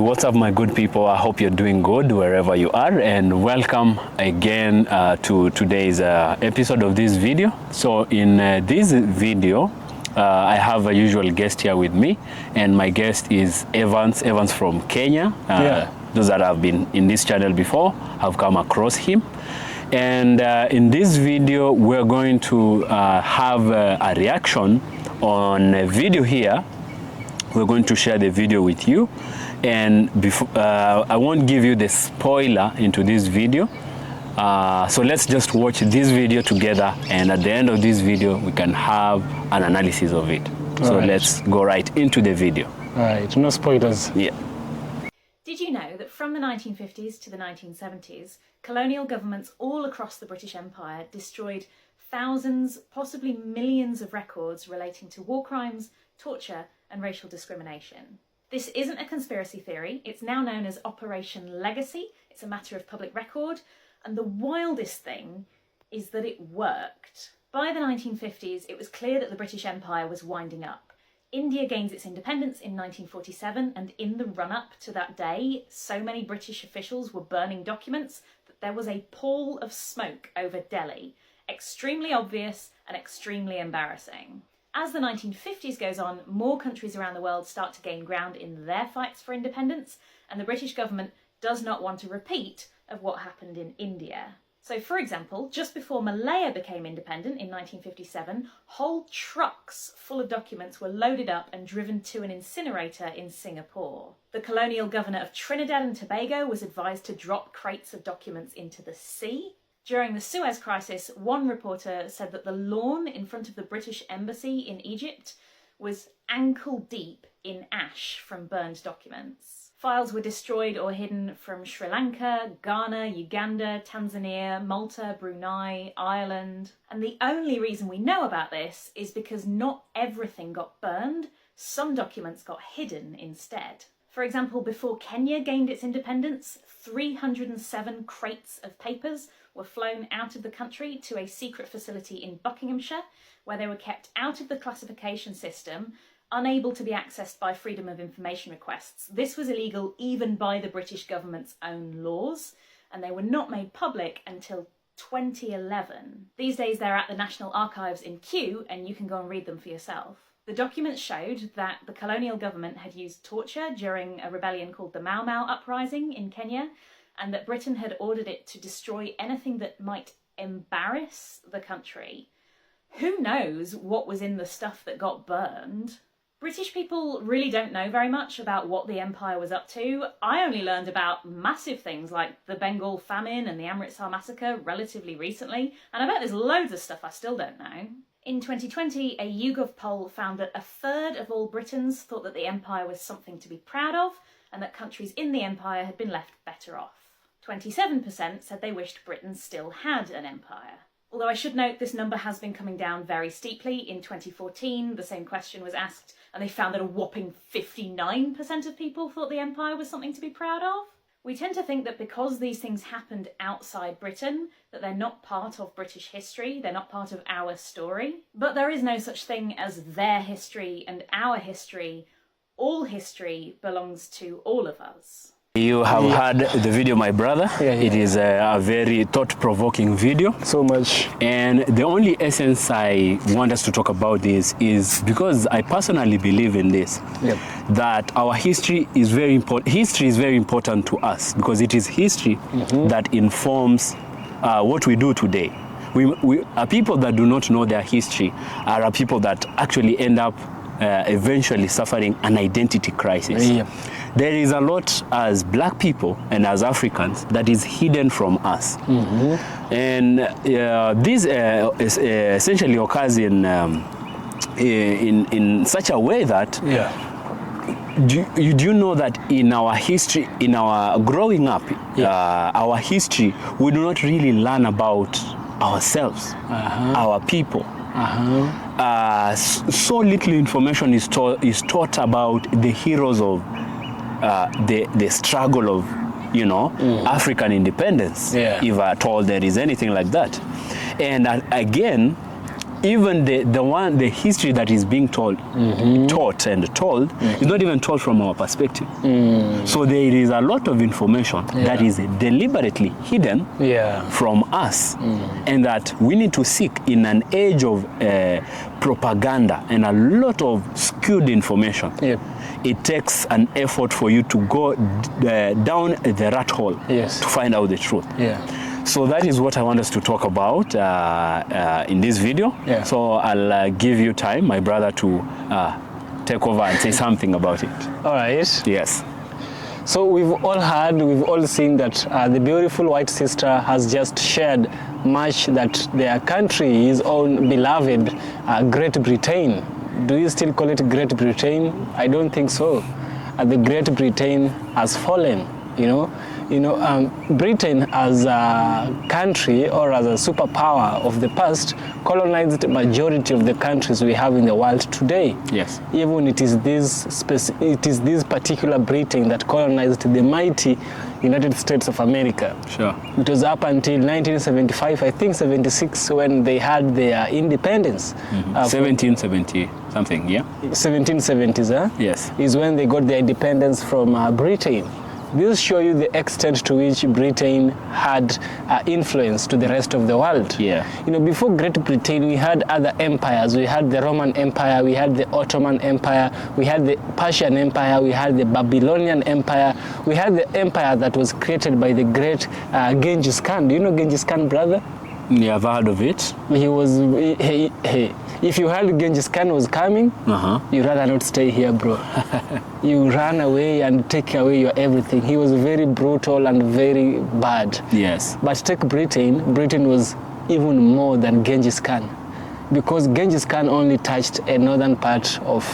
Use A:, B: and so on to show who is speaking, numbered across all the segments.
A: What's up, my good people? I hope you're doing good wherever you are, and welcome again to today's episode of this video. So in this video, I have a usual guest here with me, and my guest is Evans from Kenya. Those that have been in this channel before have come across him. And in this video, we're going to have a reaction on a video here. We're going to share the video with you. And before, I won't give you the spoiler into this video. So let's just watch this video together, and at the end of this video, we can have an analysis of it. So let's go right into the video.
B: All right, no spoilers.
A: Yeah.
C: Did you know that from the 1950s to the 1970s, colonial governments all across the British Empire destroyed thousands, possibly millions of records relating to war crimes, torture, and racial discrimination? This isn't a conspiracy theory. It's now known as Operation Legacy. It's a matter of public record. And the wildest thing is that it worked. By the 1950s, it was clear that the British Empire was winding up. India gains its independence in 1947, and in the run-up to that day, so many British officials were burning documents that there was a pall of smoke over Delhi. Extremely obvious and extremely embarrassing. As the 1950s goes on, more countries around the world start to gain ground in their fights for independence, and the British government does not want a repeat of what happened in India. So, for example, just before Malaya became independent in 1957, whole trucks full of documents were loaded up and driven to an incinerator in Singapore. The colonial governor of Trinidad and Tobago was advised to drop crates of documents into the sea. During the Suez Crisis, one reporter said that the lawn in front of the British Embassy in Egypt was ankle deep in ash from burned documents. Files were destroyed or hidden from Sri Lanka, Ghana, Uganda, Tanzania, Malta, Brunei, Ireland. And the only reason we know about this is because not everything got burned, some documents got hidden instead. For example, before Kenya gained its independence, 307 crates of papers were flown out of the country to a secret facility in Buckinghamshire, where they were kept out of the classification system, unable to be accessed by freedom of information requests. This was illegal even by the British government's own laws, and they were not made public until 2011. These days they're at the National Archives in Kew, and you can go and read them for yourself. The documents showed that the colonial government had used torture during a rebellion called the Mau Mau Uprising in Kenya, and that Britain had ordered it to destroy anything that might embarrass the country. Who knows what was in the stuff that got burned? British people really don't know very much about what the empire was up to. I only learned about massive things like the Bengal famine and the Amritsar massacre relatively recently, and I bet there's loads of stuff I still don't know. In 2020, a YouGov poll found that a third of all Britons thought that the empire was something to be proud of, and that countries in the empire had been left better off. 27% said they wished Britain still had an empire. Although I should note this number has been coming down very steeply. In 2014, the same question was asked, and they found that a whopping 59% of people thought the empire was something to be proud of. We tend to think that because these things happened outside Britain, that they're not part of British history, they're not part of our story. But there is no such thing as their history and our history. All history belongs to all of us.
A: You have heard the video, my brother. It is a very thought-provoking video.
B: So much.
A: And the only essence I want us to talk about this is because I personally believe in this, that our history is very important. History is very important to us because it is history that informs what we do today. We are people that do not know their history are people that actually end up eventually suffering an identity crisis. There is a lot as black people and as Africans that is hidden from us. And this essentially occurs in such a way that do you know that in our history, in our growing up, our history, we do not really learn about ourselves, our people. So little information is taught about the heroes of the struggle of, African independence, if at all there is anything like that. And again, even the history that is being taught and told is not even told from our perspective. So there is a lot of information that is deliberately hidden from us, and that we need to seek in an age of propaganda and a lot of skewed information. It takes an effort for you to go down the rat hole to find out the truth. So that is what I want us to talk about in this video. So I'll give you time, my brother, to take over and say something about it.
B: All right.
A: Yes.
B: So we've all seen that the beautiful white sister has just shared much that their country, his own beloved Great Britain. Do you still call it Great Britain? I don't think so. The Great Britain has fallen, Britain as a country or as a superpower of the past colonized the majority of the countries we have in the world today.
A: Yes.
B: Even it is this particular Britain that colonized the mighty United States of America.
A: Sure.
B: It was up until 1975, I think 76, when they had their independence.
A: 1770 something, yeah?
B: 1770s, huh?
A: Yes.
B: Is when they got their independence from Britain. This shows you the extent to which Britain had influence to the rest of the world. Before Great Britain, we had other empires. We had the Roman Empire, we had the Ottoman Empire, we had the Persian Empire, we had the Babylonian Empire, we had the empire that was created by the great Genghis Khan. Do you know Genghis Khan, brother?
A: Yeah, I've heard of it.
B: If you heard Genghis Khan was coming, you rather not stay here, bro. You run away and take away your everything. He was very brutal and very bad.
A: Yes.
B: But take Britain. Britain was even more than Genghis Khan, because Genghis Khan only touched a northern part of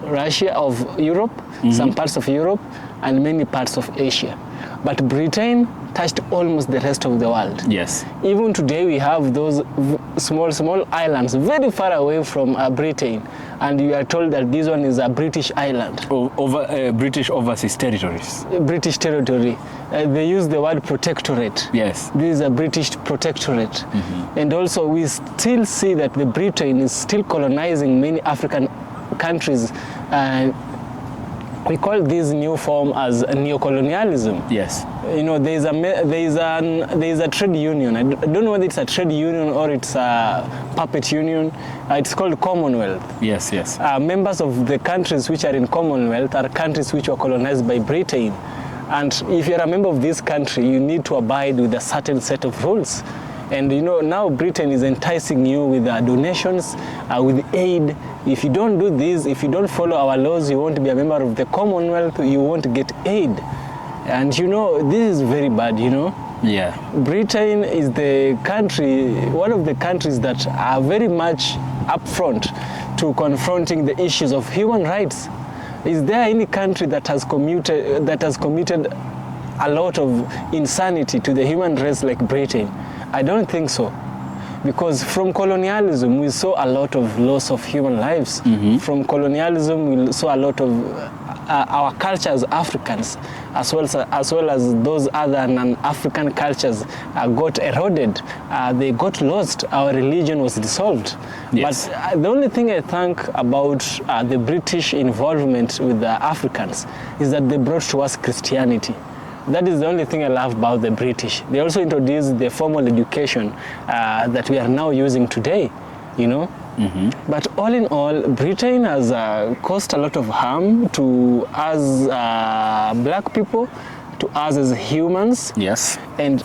B: Russia, of Europe, some parts of Europe, and many parts of Asia. But Britain touched almost the rest of the world.
A: Yes.
B: Even today we have those small islands very far away from Britain, and you are told that this one is a British island.
A: Over British overseas territories.
B: British territory. They use the word protectorate.
A: Yes.
B: This is a British protectorate. And also we still see that the Britain is still colonizing many African countries. We call this new form as neocolonialism.
A: Yes.
B: There is a trade union. I don't know whether it's a trade union or it's a puppet union. It's called Commonwealth.
A: Yes, yes.
B: Members of the countries which are in Commonwealth are countries which were colonized by Britain. And if you're a member of this country, you need to abide with a certain set of rules. And now Britain is enticing you with donations, with aid. If you don't do this, if you don't follow our laws, you won't be a member of the Commonwealth, you won't get aid. And this is very bad,
A: Yeah.
B: Britain is the country, one of the countries that are very much upfront to confronting the issues of human rights. Is there any country that has committed a lot of insanity to the human race like Britain? I don't think so. Because from colonialism, we saw a lot of loss of human lives. From colonialism, we saw a lot of our culture as Africans, as well as those other non-African cultures got eroded. They got lost. Our religion was dissolved.
A: Yes.
B: But the only thing I think about the British involvement with the Africans is that they brought to us Christianity. That is the only thing I love about the British. They also introduced the formal education that we are now using today, But all in all, Britain has caused a lot of harm to us black people, to us as humans.
A: Yes.
B: And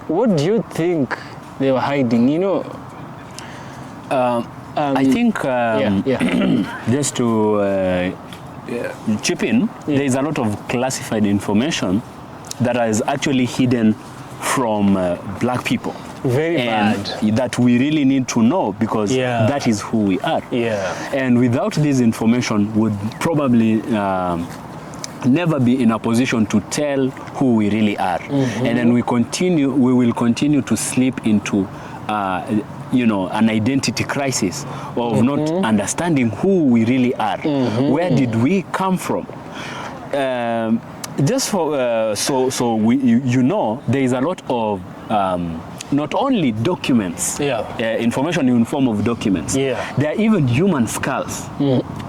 B: what do you think they were hiding,
A: I think just to chip in, there is a lot of classified information that is actually hidden from black people.
B: Very bad.
A: That we really need to know, because that is who we are. And without this information, would probably never be in a position to tell who we really are. And then we will continue to slip into an identity crisis of not understanding who we really are. Where did we come from? Just for there is a lot of not only documents, information in form of documents, there are even human skulls.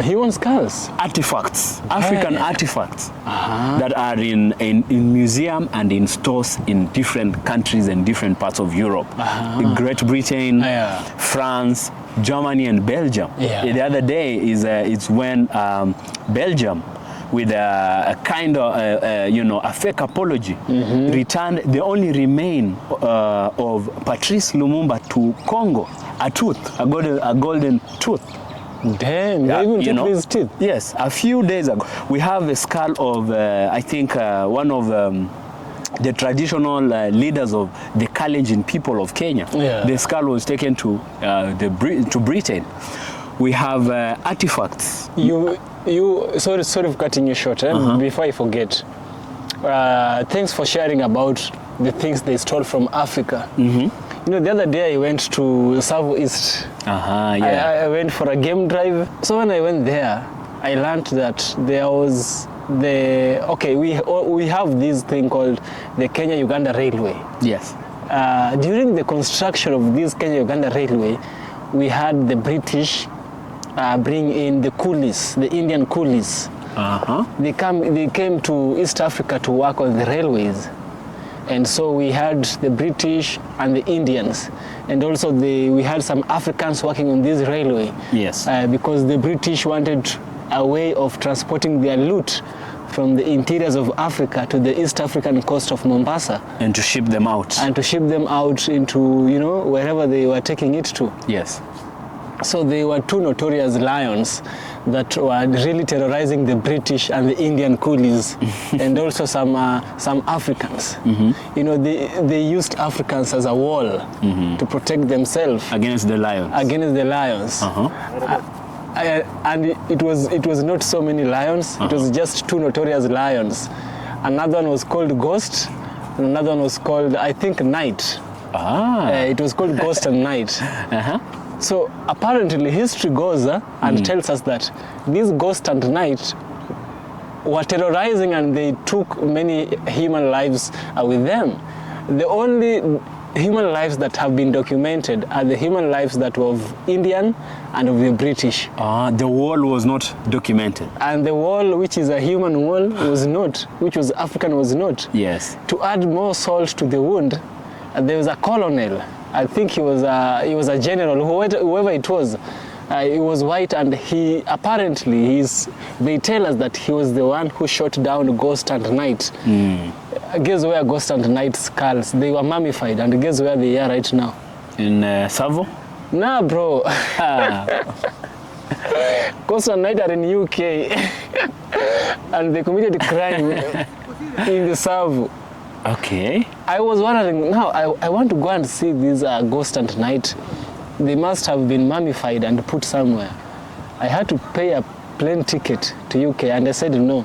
B: Human skulls?
A: Artifacts, African artifacts that are in museum and in stores in different countries and different parts of Europe. Great Britain, France, Germany and Belgium. The other day it's when Belgium, with a kind of, a fake apology, returned the only remain of Patrice Lumumba to Congo, a tooth, a golden tooth.
B: Damn, they even took his teeth.
A: Yes, a few days ago. We have a skull of, I think, one of the traditional leaders of the Kalenjin people of Kenya. The skull was taken to Britain. We have artifacts.
B: Sorry for cutting you short, before I forget. Thanks for sharing about the things they stole from Africa. The other day I went to Savo East. I went for a game drive. So when I went there, I learned that there was we have this thing called the Kenya-Uganda Railway.
A: Yes.
B: During the construction of this Kenya-Uganda Railway, we had the British bring in the coolies, the Indian coolies. They came to East Africa to work on the railways. And so we had the British and the Indians, and also we had some Africans working on this railway.
A: Yes.
B: Because the British wanted a way of transporting their loot from the interiors of Africa to the East African coast of Mombasa.
A: And to ship them out.
B: And to ship them out into, wherever they were taking it to.
A: Yes.
B: So they were two notorious lions that were really terrorizing the British and the Indian coolies, and also some Africans. They used Africans as a wall to protect themselves
A: against the lions.
B: And it was not so many lions. It was just two notorious lions. Another one was called Ghost, and another one was called, I think, Night. It was called Ghost and Night. So apparently history goes and tells us that these Ghost and Night were terrorizing, and they took many human lives with them. The only human lives that have been documented are the human lives that were of Indian and of the British.
A: The wall was not documented.
B: And the wall, which is a human wall, was not, which was African, was not.
A: Yes.
B: To add more salt to the wound, there was a colonel. I think he was a general, whoever it was. He was white, and they tell us that he was the one who shot down Ghost and Night. Guess where Ghost and Night skulls? They were mummified, and guess where they are right now?
A: In Savo?
B: Nah, bro. Ghost and Night are in UK, and they committed crime in the Savo.
A: Okay.
B: I was wondering, now I want to go and see these Ghost and Night. They must have been mummified and put somewhere. I had to pay a plane ticket to UK, and I said no.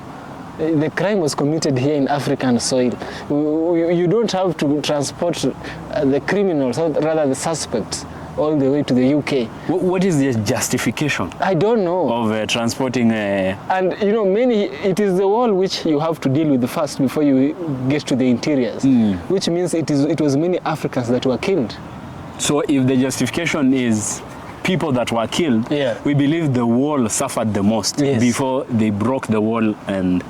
B: The crime was committed here in African soil. You don't have to transport the criminals, or rather the suspects, all the way to the UK.
A: What is the justification?
B: I don't know.
A: Of transporting
B: And it is the wall which you have to deal with first before you get to the interiors, which means it was many Africans that were killed.
A: So if the justification is people that were killed, we believe the wall suffered the most before they broke the wall and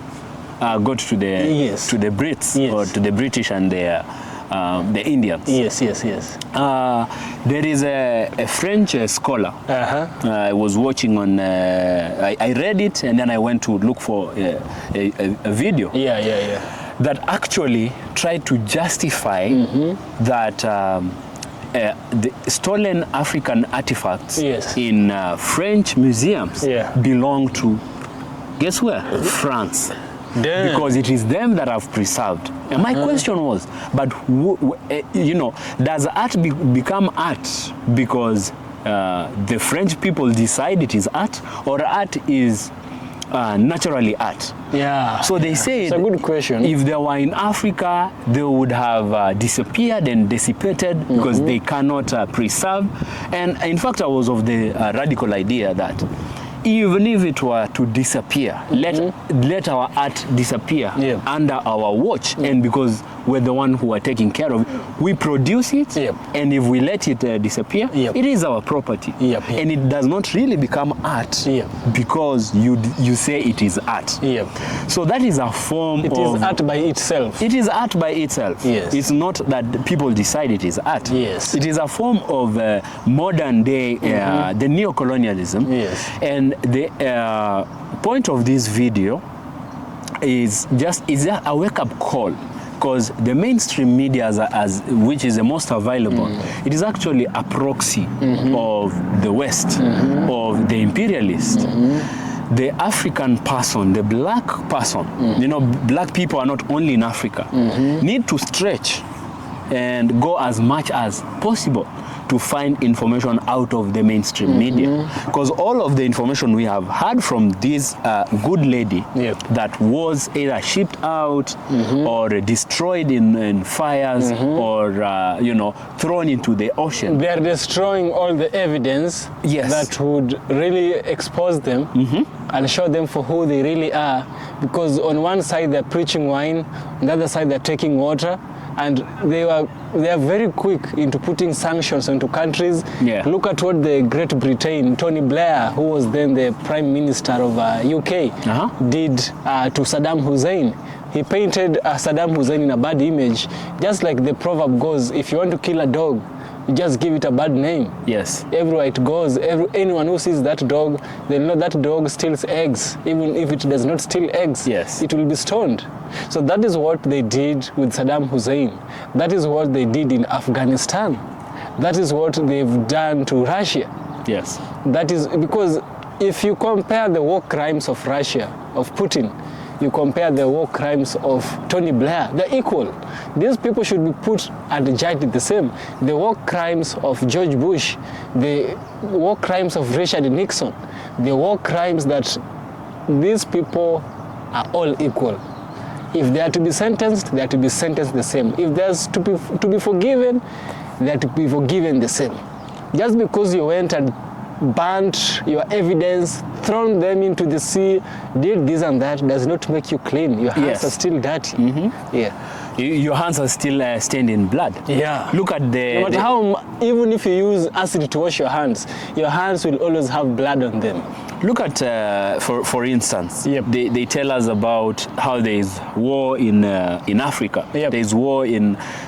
A: got to the Brits or to the British and the Indians.
B: Yes.
A: There is a French scholar. I was watching on. I read it, and then I went to look for a video. That actually tried to justify that the stolen African artifacts in French museums belong to, guess where? France. Damn. Because it is them that have preserved. And my question was, but does art become art because the French people decide it is art, or art is naturally art? So they say
B: it's a good question.
A: If they were in Africa, they would have disappeared and dissipated because they cannot preserve. And in fact, I was of the radical idea that even if it were to disappear, let our art disappear under our watch, and because we're the one who are taking care of it. We produce it,
B: Yep.
A: and if we let it disappear,
B: Yep.
A: it is our property.
B: Yep.
A: And it does not really become art
B: Yep.
A: because you say it is art.
B: Yep.
A: So that is a form
B: It
A: of...
B: is art by itself.
A: It is art by itself.
B: Yes.
A: It's not that people decide it is art.
B: Yes.
A: It is a form of modern day, the neo-colonialism.
B: Yes.
A: And the point of this video is a wake-up call, because the mainstream media, as which is the most available, it is actually a proxy of the West, of the imperialist. The African person, the black person, black people are not only in Africa, need to stretch and go as much as possible to find information out of the mainstream media, because all of the information we have heard from this good lady that was either shipped out or destroyed in fires or thrown into the ocean.
B: They are destroying all the evidence that would really expose them and show them for who they really are, because on one side they're preaching wine, on the other side they're taking water. And they are very quick into putting sanctions onto countries.
A: Yeah.
B: Look at what the Great Britain, Tony Blair, who was then the Prime Minister of UK, did to Saddam Hussein. He painted Saddam Hussein in a bad image, just like the proverb goes, if you want to kill a dog, you just give it a bad name.
A: Yes.
B: Everywhere it goes, anyone who sees that dog, they know that dog steals eggs. Even if it does not steal eggs, it will be stoned. So that is what they did with Saddam Hussein. That is what they did in Afghanistan. That is what they've done to Russia.
A: Yes.
B: That is because if you compare the war crimes of Russia, of Putin, you compare the war crimes of Tony Blair, they're equal. These people should be put and judged the same. The war crimes of George Bush, the war crimes of Richard Nixon, the war crimes that these people are all equal. If they are to be sentenced, they are to be sentenced the same. If they are to be forgiven, they are to be forgiven the same. Just because you went and burnt your evidence, thrown them into the sea, did this and that, does not make you clean. Your hands are still dirty.
A: Your hands are still stained in blood.
B: Yeah.
A: Look at
B: no matter how, even if you use acid to wash your hands will always have blood on them.
A: Look at, for instance, they tell us about how there is war in Africa. There is war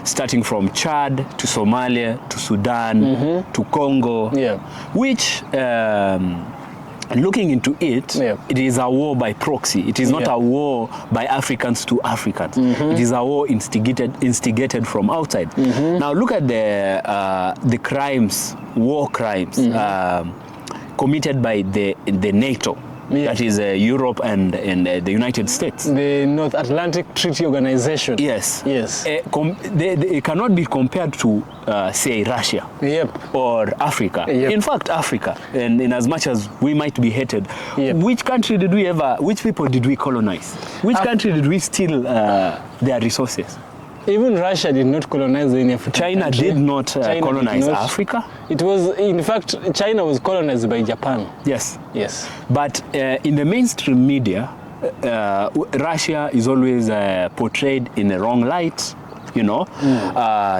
A: starting from Chad to Somalia to Sudan to Congo, which looking into it, it is a war by proxy. It is not a war by Africans to Africans. It is a war instigated from outside. Now look at the crimes, war crimes committed by the NATO. That is Europe and the United States.
B: The North Atlantic Treaty Organization.
A: Yes.
B: Yes.
A: They cannot be compared to, say, Russia or Africa. In fact, Africa, and in as much as we might be hated, which people did we colonize? Which country did we steal their resources?
B: Even Russia did not colonize any African
A: China
B: country.
A: did not colonize Africa.
B: It was, in fact, China was colonized by Japan.
A: Yes.
B: Yes.
A: But in the mainstream media, Russia is always portrayed in the wrong light.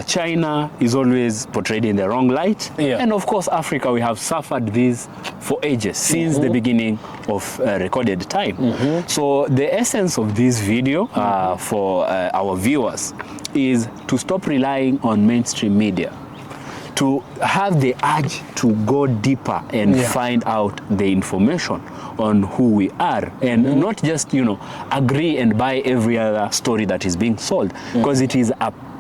A: China is always portrayed in the wrong light. And of course, Africa, we have suffered this for ages, since the beginning of recorded time. So the essence of this video for our viewers is to stop relying on mainstream media, to have the urge to go deeper and find out the information on who we are, and not just agree and buy every other story that is being sold, because it is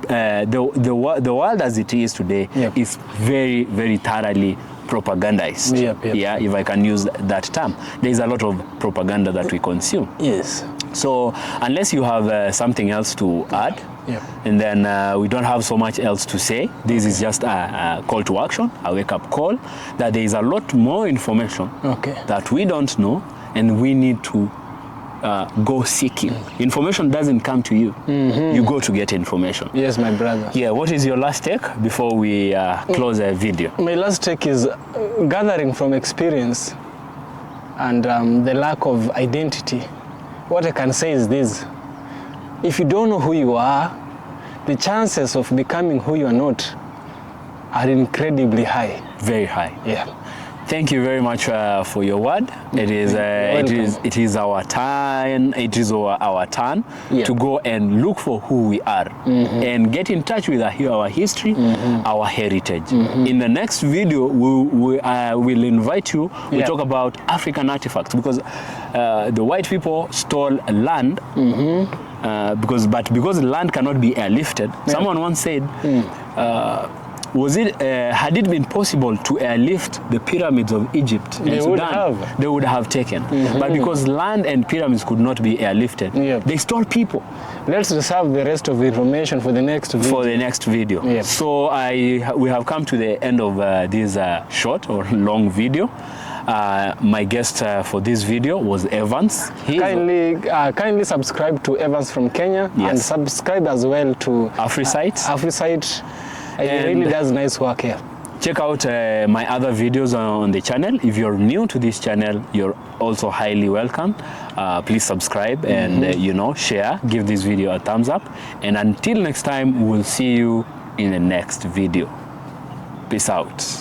A: the world as it is today is very, very thoroughly propagandized. If I can use that term, there is a lot of propaganda that we consume.
B: Yes.
A: So unless you have something else to add, and then we don't have so much else to say. This is just a call to action, a wake-up call, that there is a lot more information that we don't know, and we need to go seeking. Information doesn't come to you. You go to get information.
B: Yes, my brother.
A: Yeah, what is your last take before we close the video?
B: My last take is gathering from experience and the lack of identity. What I can say is this: if you don't know who you are, the chances of becoming who you are not are incredibly high.
A: Very high.
B: Yeah.
A: Thank you very much for your word. It is our turn. It is our turn to go and look for who we are and get in touch with our history, our heritage. In the next video, I will invite you. We talk about African artifacts, because the white people stole land. Because land cannot be airlifted. Someone once said, had it been possible to airlift the pyramids of Egypt and Sudan, they would have taken. But because land and pyramids could not be airlifted, they stole people.
B: Let's reserve the rest of the information for the next video.
A: So we have come to the end of this short or long video. My guest for this video was Evans.
B: Kindly subscribe to Evans from Kenya, and subscribe as well to AfriSite. He really does nice work here.
A: Check out my other videos on the channel. If you're new to this channel, you're also highly welcome. Please subscribe and share. Give this video a thumbs up. And until next time, we'll see you in the next video. Peace out.